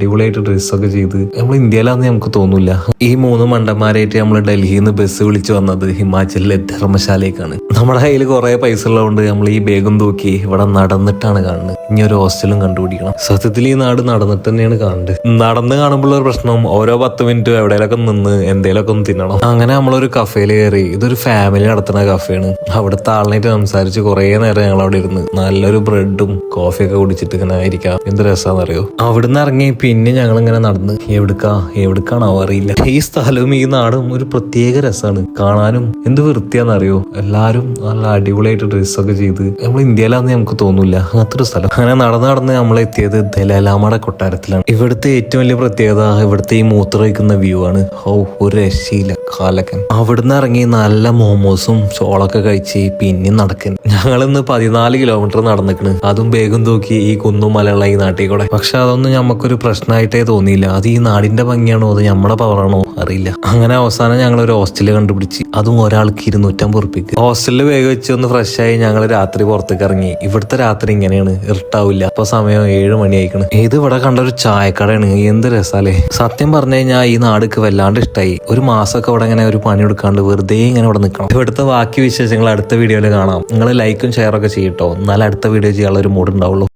അടിപൊളിയായിട്ട് ഡ്രസ്സൊക്കെ ചെയ്ത് നമ്മൾ ഇന്ത്യയിലാന്ന് നമുക്ക് തോന്നൂല. ഈ 3 മണ്ടന്മാരായിട്ട് നമ്മൾ ഡൽഹിയിൽ നിന്ന് ബസ് വിളിച്ചു വന്നത് ഹിമാചലിലെ ധർമ്മശാലയ്ക്കാണ്. നമ്മുടെ കയ്യിൽ കുറെ പൈസ ഉള്ളതുകൊണ്ട് നമ്മൾ ഈ ബാഗും തൂക്കി ഇവിടെ നടന്നിട്ടാണ് കാണുന്നത്. ഇനി ഒരു ഹോസ്റ്റലും കണ്ടുപിടിക്കണം. സത്യത്തിൽ ഈ നാട് നടന്നിട്ട് തന്നെയാണ് കാണുന്നത്. നടന്ന് കാണുമ്പോൾ ഒരു പ്രശ്നം, ഓരോ 10 മിനിറ്റ് എവിടെയൊക്കെ നിന്ന് എന്തേലൊക്കെ ഒന്ന് തിന്നണം. അങ്ങനെ നമ്മളൊരു കഫേയിൽ കയറി. ഇതൊരു ഫാമിലി നടത്തുന്ന കഫേയാണ്. അവിടുത്തെ ആളിനായിട്ട് സംസാരിച്ച് കുറെ നേരം ഞങ്ങൾ അവിടെ ഇരുന്ന് നല്ലൊരു ബ്രെഡും കോഫിയൊക്കെ കുടിച്ചിട്ട് ഇങ്ങനെ ഇരിക്കാം. എന്ത് രസാന്നറിയോ. അവിടുന്ന് ഇറങ്ങി പിന്നെ ഞങ്ങൾ ഇങ്ങനെ നടന്ന് എവിടേക്കാണോ അറിയില്ല. ഈ സ്ഥലവും ഈ നാടും ഒരു പ്രത്യേക രസമാണ് കാണാനും. എന്ത് വൃത്തിയാന്നറിയോ. എല്ലാരും നല്ല അടിപൊളിയായിട്ട് ഡ്രസ്സൊക്കെ ചെയ്ത് നമ്മൾ ഇന്ത്യയിലാന്ന് നമുക്ക് തോന്നൂല. അങ്ങനത്തെ ഒരു സ്ഥലം. അങ്ങനെ നടന്ന് നമ്മൾ എത്തിയത് ദലൈലാമയുടെ കൊട്ടാരത്തിലാണ്. ഇവിടുത്തെ ഏറ്റവും വലിയ പ്രത്യേകത ഇവിടുത്തെ ഈ മൂത്രമൊഴിക്കുന്ന വ്യൂ ആണ്. ഒരു രക്ഷയില്ല. കാലക്കൻ. അവിടുന്ന് ഇറങ്ങി നല്ല മോമോസും ചോളൊക്കെ കഴിച്ച് പിന്നെ നടക്കാൻ. ഞങ്ങളിന്ന് 14 കിലോമീറ്റർ നടന്നിക്കണ്. അതും വേഗം തൂക്കി ഈ കുന്നും മലയുള്ള ഈ നാട്ടിൽ കൂടെ. പക്ഷെ അതൊന്നും നമുക്കൊരു പ്രശ്നമായിട്ടേ തോന്നിയില്ല. അത് ഈ നാടിന്റെ ഭംഗിയാണോ അത് നമ്മുടെ പവറാണോ അറിയില്ല. അങ്ങനെ അവസാനം ഞങ്ങൾ ഒരു ഹോസ്റ്റല് കണ്ടുപിടിച്ച്. അതും ഒരാൾക്ക് 250 റുപ്യക്ക്. ഹോസ്റ്റലിൽ വേഗം വെച്ച് ഒന്ന് ഫ്രഷ് ആയി ഞങ്ങൾ രാത്രി പുറത്തേക്ക് ഇറങ്ങി. ഇവിടുത്തെ രാത്രി ഇങ്ങനെയാണ്, ഇരുട്ടാവില്ല. ഇപ്പൊ സമയം 7 മണി ആയിക്കണ്. ഇത് ഇവിടെ കണ്ട ഒരു ചായക്കടയാണ്. എന്ത് രസാലേ. സത്യം പറഞ്ഞു കഴിഞ്ഞാൽ ഈ നാടുക്ക് വല്ലാണ്ട് ഇഷ്ടമായി. ഒരു മാസമൊക്കെ ഇവിടെ ഇങ്ങനെ ഒരു പണി എടുക്കാണ്ട് വെറുതെ ഇങ്ങനെ ഇവിടെ നിൽക്കണം. ഇവിടുത്തെ ബാക്കി വിശേഷങ്ങൾ അടുത്ത വീഡിയോയിൽ കാണാം. നിങ്ങൾ ലൈക്കും ഷെയറൊക്കെ ചെയ്യട്ടോ. എന്നാലും അടുത്ത വീഡിയോ ചെയ്യാനുള്ള ഒരു മൂഡ് ഉണ്ടാവുള്ളൂ.